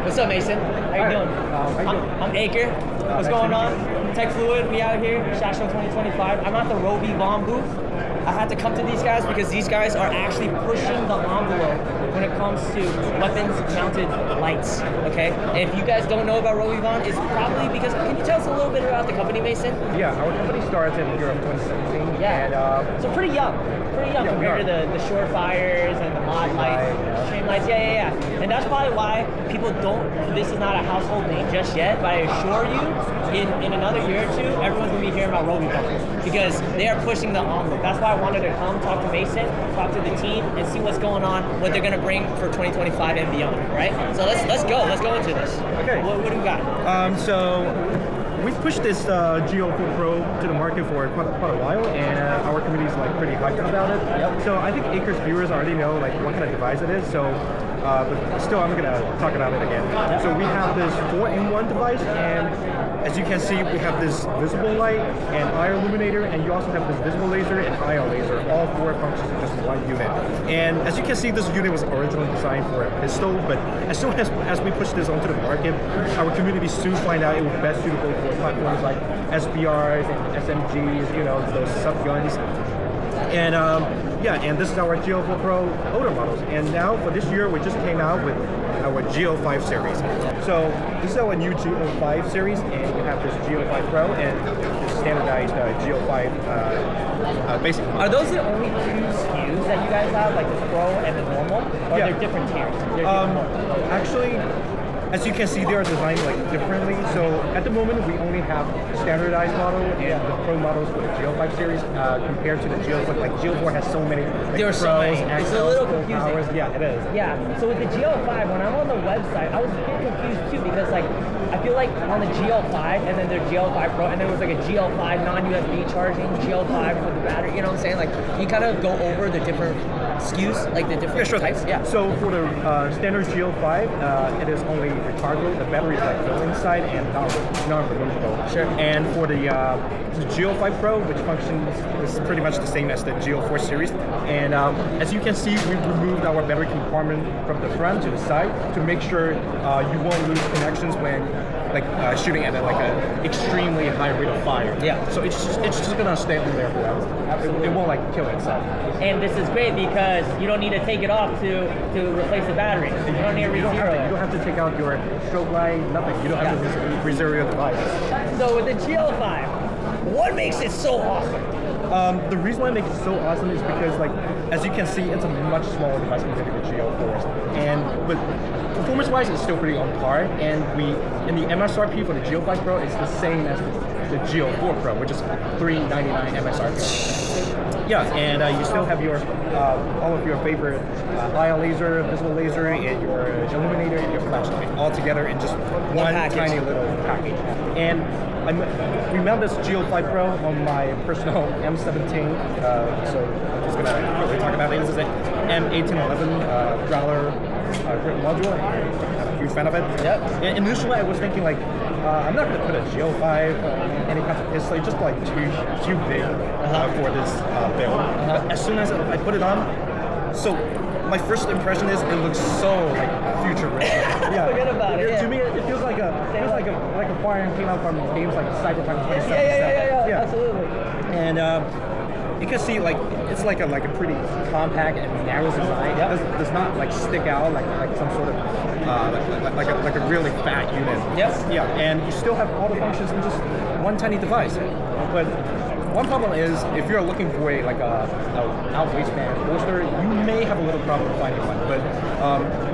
What's up, Mason? How you doing? I'm Aker. What's going on? Techfluid, we out here, SHOT Show 2025. I'm at the RovyVon booth. I had to come to these guys because these guys are actually pushing the envelope when it comes to weapons-mounted lights, okay? And if you guys don't know about RovyVon, it's probably because, can you tell us a little bit about the company, Mason? Yeah, our company started in Europe 2017. Yeah, and, so pretty young compared to the surefires and the mod lights, stream lights, yeah. And that's probably why people don't, this is not a household name just yet, but I assure you, in another year or two, everyone's gonna be hearing about RovyVon because they are pushing the envelope. That's why I wanted to come talk to Mason, talk to the team, and see what's going on, what they're gonna bring for 2025 and beyond, right? So let's go into this. Okay. What do we got? So we've pushed this GL4 Pro to the market for quite a while, and our community is like pretty hyped about it. Yep. So I think Aker's viewers already know like what kind of device it is. So, but still, I'm gonna talk about it again. Yep. So we have this 4-in-1 device, and as you can see, we have this visible light and eye illuminator, and you also have this visible laser and IR laser, all 4 functions in just one unit. And as you can see, this unit was originally designed for a pistol, but as soon as we push this onto the market, our community soon find out it was best suitable for platforms like SBRs and SMGs, you know, those sub-guns. And and this is our GL4 Pro older models. And now for this year, we just came out with our GL5 Series. So this is our new GL5 Series, and we have this GL5 Pro and this standardized GL5 basic model. Are those the only 2 SKUs that you guys have, like the Pro and the normal? Or are there different tiers? Actually, as you can see, they are designed like differently. So at the moment, we only have standardized model and the Pro models for the GL5 series compared to the GL4. Like GL4 has so many. Like, there are so many. It's a little confusing. Powers. Yeah, it is. Yeah. So with the GL5, when I'm on the website, I was a bit confused too because like I feel like on the GL5 and then there's GL5 Pro and then it was like a GL5 non-USB charging, GL5 for the battery. You know what I'm saying? Like you kind of go over the different SKUs, like the different types. Yeah. So for the standard GL5, it is only rechargeable. The battery is like built inside and non-removable. Sure. And for the GL5 Pro, which functions is pretty much the same as the GL4 series. And as you can see, we've removed our battery compartment from the front to the side to make sure you won't lose connections when shooting at a extremely high rate of fire. Yeah. So it's just gonna stay on there forever. It won't like kill itself. And this is great because you don't need to take it off to replace the battery. You don't need to You don't have to take out your strobe light, nothing. You don't have to reserve your device. So with the GL5, what makes it so awesome? The reason why it makes it so awesome is because, like, as you can see, it's a much smaller device compared to the GL4s. But performance-wise, it's still pretty on par. And in the MSRP for the GL5 Pro, it's the same as the GL4 Pro, which is $399 MSRP. Yeah, and you still have your all of your favorite IR laser, visible laser, and your illuminator and your flashlight all together in just one tiny little package. And we mount this GL5 Pro on my personal M17, so I'm just gonna quickly talk about it. This is an M1811 Growler grip module, and I'm a huge fan of it. Yep. And initially I was thinking like, I'm not gonna put a GL5 on any kind of pistol, just like too big for this build. But as soon as I put it on, so my first impression is it looks so like futuristic. Yeah, forget about it. To me, it feels like a firing came out from games like Cyberpunk 2077. Yeah, absolutely. And you can see like it's like a pretty compact and narrow design. Yep. It does not like stick out like some sort of like a really fat unit. Yep. Yeah, and you still have all the functions in just one tiny device. But one problem is if you're looking for a out waistband holster, you may have a little problem finding one. But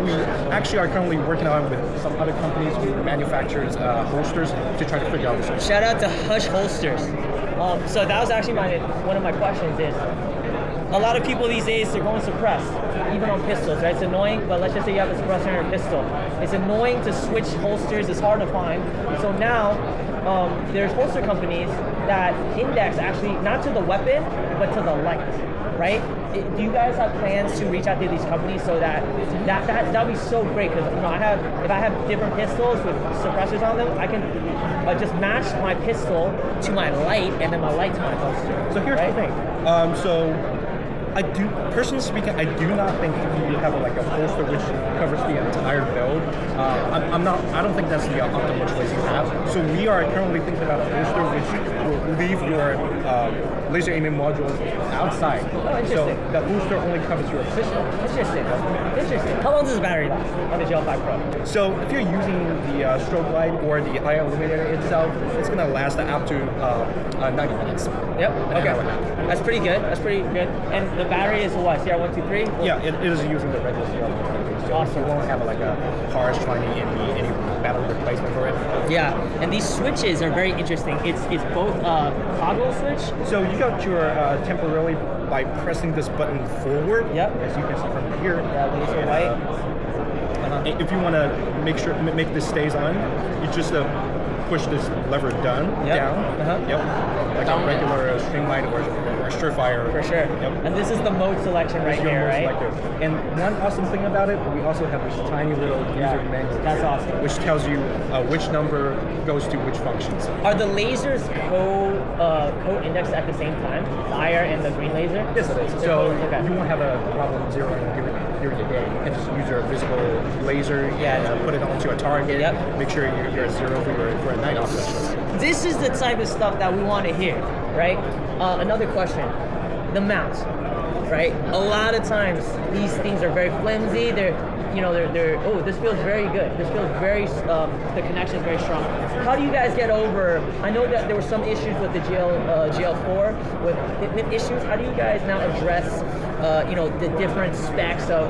we actually are currently working on with some other companies who manufactures holsters to try to figure out this. Shout out to Hush Holsters. So that was actually one of my questions is, a lot of people these days, they're going suppressed, even on pistols, right? It's annoying, but let's just say you have a suppressor in your pistol. It's annoying to switch holsters, it's hard to find. So now, there's holster companies that index actually, not to the weapon, but to the light, right? Do you guys have plans to reach out to these companies so that would be so great? Because if I have different pistols with suppressors on them, I can just match my pistol to my light and then my light to my holster. So here's the thing. So Personally speaking, I do not think you have like a holster which covers the entire build. I don't think that's the optimal choice you have. So we are currently thinking about a holster which will leave your laser aiming modules outside. Oh, interesting. So the holster only covers your pistol. Interesting. Interesting. How long does the battery last on the GL5 Pro? So if you're using the strobe light or the eye illuminator itself, it's gonna last up to 90 minutes. Yep. Okay. That's pretty good. That's pretty good. And the battery is what? CR123? Yeah, it is using the regular CR123. So Awesome. you won't have like a harsh trying any battery replacement for it. Yeah. And these switches are very interesting. It's both toggle switch. So you got your temporarily by pressing this button forward. Yep. As you can see from here. Yeah, laser light. If you want to make this stays on, you just push this lever down. Yep. Like a regular string light or surefire. For sure. Yep. And this is the mode selection right Your here, mode right? selector. And one awesome thing about it, we also have this tiny little user manual. That's awesome. Which tells you which number goes to which functions. Are the lasers co-indexed at the same time? The IR and the green laser? Yes, it is. So you won't have a problem zeroing during the day. You can just use your visible laser and put it onto a target. Yep. Make sure you're at zero for a night operation. This is the type of stuff that we want to hear, right? Another question, the mount, right? A lot of times these things are very flimsy. Oh, this feels very good. This feels very, the connection is very strong. How do you guys get over, I know that there were some issues with the GL4 with hitment issues. How do you guys now address, the different specs of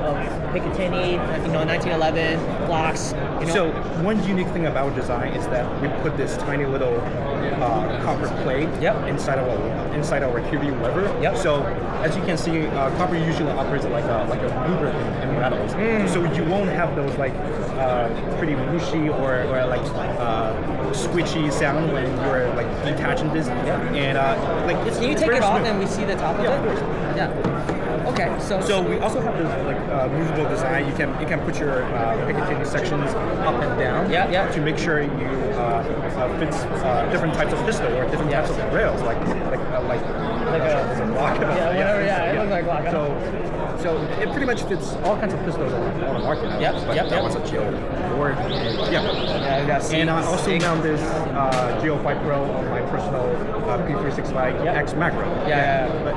Picatinny, 1911 blocks? So one unique thing about our design is that we put this tiny little copper plate inside our QB lever. Yep. So as you can see, copper usually operates like a lubricant in metals. So you won't have those like pretty whooshy or like squishy sound when you're like detaching this. And can you take it off and we see the top of it? Of course. Yeah. Okay. So we also have this like movable design. You can put your Picatinny sections up and down. To make sure you fits different types of pistol or different types of rails, like a block. It looks like block. So it pretty much fits all kinds of pistols on the market. That was a GL4. And I also mounted this GL5 Pro on my personal P365 X macro. But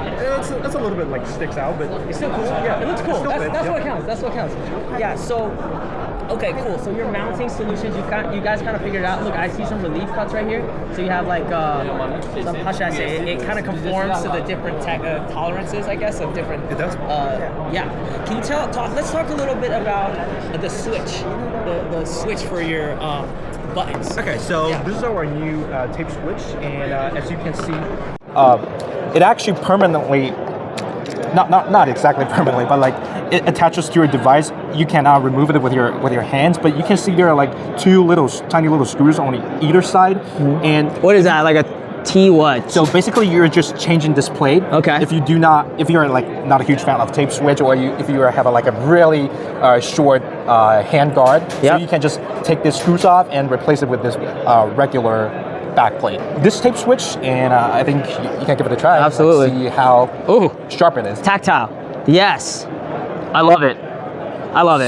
it's a little bit like sticks out, but it's still cool. Yeah, it looks cool. That's what counts. That's what counts. Yeah. So. Okay, cool. So your mounting solutions, you guys kind of figured out. Look, I see some relief cuts right here. So you have like some, how should I say? It kind of conforms to the different tolerances, I guess, of different. It does. Can you talk? Let's talk a little bit about the switch, the switch for your buttons. Okay, so this is our new tape switch, and as you can see, it actually permanently. Not exactly permanently, but like it attaches to your device. You cannot remove it with your hands, but you can see there are like two tiny little screws on either side. And what is that? Like a T what? So basically, you're just changing this plate. Okay. If you're like not a huge fan of tape switch, or if you have a really short hand guard, so you can just take the screws off and replace it with this regular back plate. This tape switch, and I think you can give it a try. Absolutely. See how sharp it is. Tactile. Yes. I love it.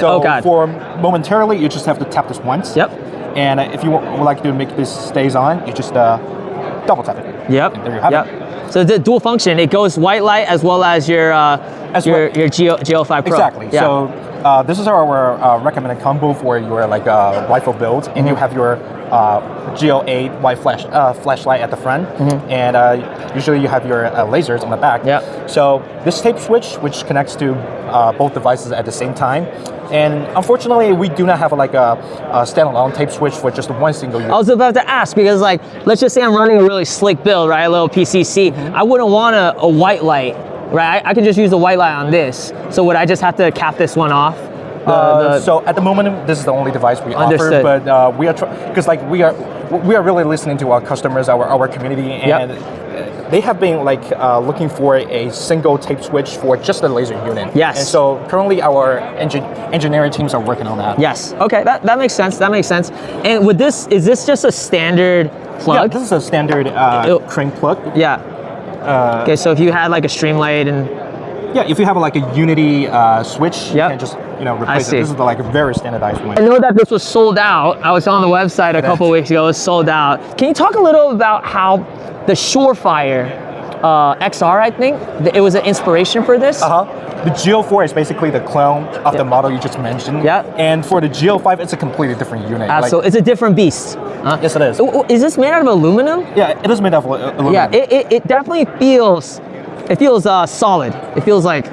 So for momentarily, you just have to tap this once. Yep. And if you would like to make this stays on, you just double tap it. Yep. And there you have it. So the dual function, it goes white light as well as your GL5 Pro. Exactly. Yeah. So this is our recommended combo for your rifle build, and you have your GL8 white flashlight at the front, and usually you have your lasers on the back. So this tape switch, which connects to both devices at the same time. And unfortunately, we do not have a standalone tape switch for just one single use. I was about to ask because, let's just say I'm running a really slick build, right? A little PCC. I wouldn't want a white light, right? I can just use the white light on this. So would I just have to cap this one off? So at the moment, this is the only device we Understood. offer, but we are because we are really listening to our customers, our community, and they have been looking for a single tape switch for just the laser unit. Yes. And so currently our engineering teams are working on that. Yes. Okay, that makes sense. That makes sense. And with this, is this just a standard plug? Yeah, this is a standard crane plug. Yeah. Okay, so if you had a Streamlight and Yeah, if you have like a Unity switch, you Yep. can just replace see. it. This is like a very standardized one. I know that this was sold out. I was on the website a couple weeks ago. It was sold out. Can you talk a little about how the Surefire XR, I think, it was an inspiration for this? The GL4 is basically the clone of the model you just mentioned. Yeah. And for the GL5, it's a completely different unit. So it's a different beast. Yes, it is. Is this made out of aluminum? Yeah, it is made of aluminum. Yeah, it definitely feels, solid. It feels like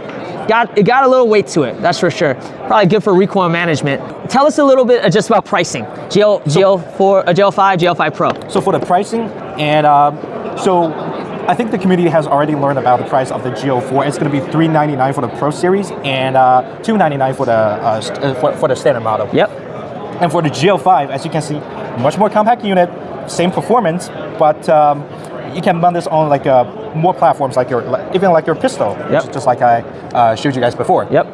it got a little weight to it, that's for sure. Probably good for recoil management. Tell us a little bit just about pricing. GL5, GL5 Pro. So for the pricing, and so I think the community has already learned about the price of the GL4. It's going to be $399 for the Pro Series and $299 for the standard model. Yep. And for the GL5, as you can see, much more compact unit, same performance, but you can mount this on like more platforms, like even your pistol, just like I showed you guys before. Yep.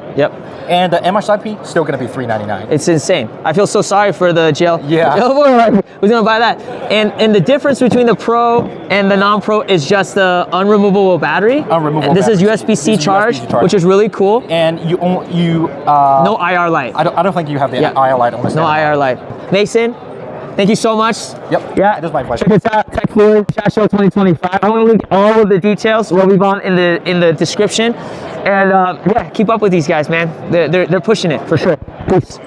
And the MSRP still going to be $399. It's insane. I feel so sorry for the GL. Yeah. Who's gonna buy that? And the difference between the Pro and the non-Pro is just the unremovable battery. And this is USB-C charge, which is really cool. And no IR light. I don't think you have the IR light on this. No IR light. Mason, thank you so much. Yep. Yeah. It is my pleasure. Check us out, Techfluid SHOT Show 2025. I'm gonna link all of the details, RovyVon, in the description. And yeah, keep up with these guys, man. They're pushing it for sure. Peace.